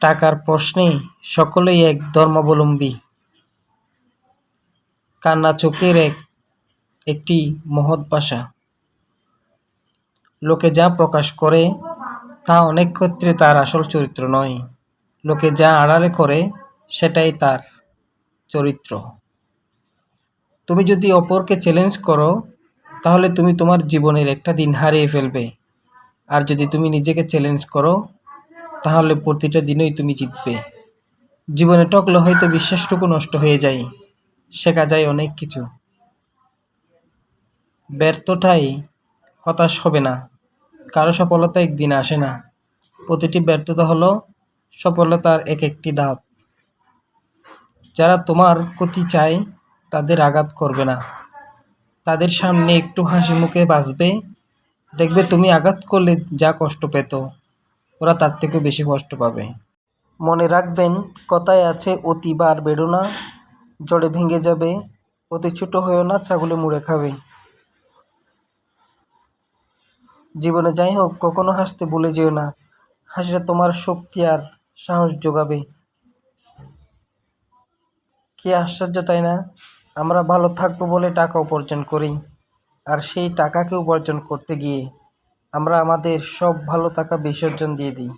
টাকার প্রশ্নে সকলেই এক ধর্মাবলম্বী। কান্না চোখের একটি মহৎ ভাষা। লোকে যা প্রকাশ করে তা অনেক ক্ষেত্রে তার আসল চরিত্র নয়। লোকে যা আড়ালে করে সেটাই তার চরিত্র। তুমি যদি অপরকে চ্যালেঞ্জ করো তাহলে তুমি তোমার জীবনের একটা দিন হারিয়ে ফেলবে। আর যদি তুমি নিজেকে চ্যালেঞ্জ করো তাহলে প্রতিটা দিনই তুমি জিতবে। জীবনে ঠকলে হয়তো বিশ্বাসটুকু নষ্ট হয়ে যায়, শেখা যায় অনেক কিছু। ব্যর্থতায় হতাশ হবে না, কারো সফলতা একদিন আসে না। প্রতিটি ব্যর্থতা হলো সফলতার এক একটি ধাপ। যারা তোমার ক্ষতি চায় তাদের আঘাত করবে না, তাদের সামনে একটু হাসি মুখে বাঁচবে। দেখবে তুমি আঘাত করলে যা কষ্ট পেত ওরা তার থেকেও বেশি কষ্ট পাবে। মনে রাখবেন, কথায় আছে অতি বার বেড়ো না, জড়ে ভেঙে যাবে। অতি ছোট হয়েও না, ছাগলে মুড়ে খাবে। জীবনে যাই হোক, কখনো হাসতে ভুলে যেও না। হাসিটা তোমার শক্তি আর সাহস যোগাবে। কি আশ্চর্য, তাই না? আমরা ভালো থাকবো বলে টাকা উপার্জন করি, আর সেই টাকাকে উপার্জন করতে গিয়ে আমরা আমাদের সব ভালো থাকা বিসর্জন দিয়ে দিই।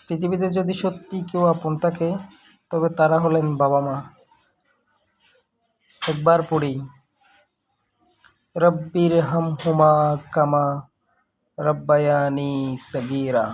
পৃথিবীতে যদি সত্যি কেউ আপন থাকে তবে তারা হলেন বাবা মা। একবার পড়ি, রব্বির হামহুমা কামা রব্বায়ানি সগীরা।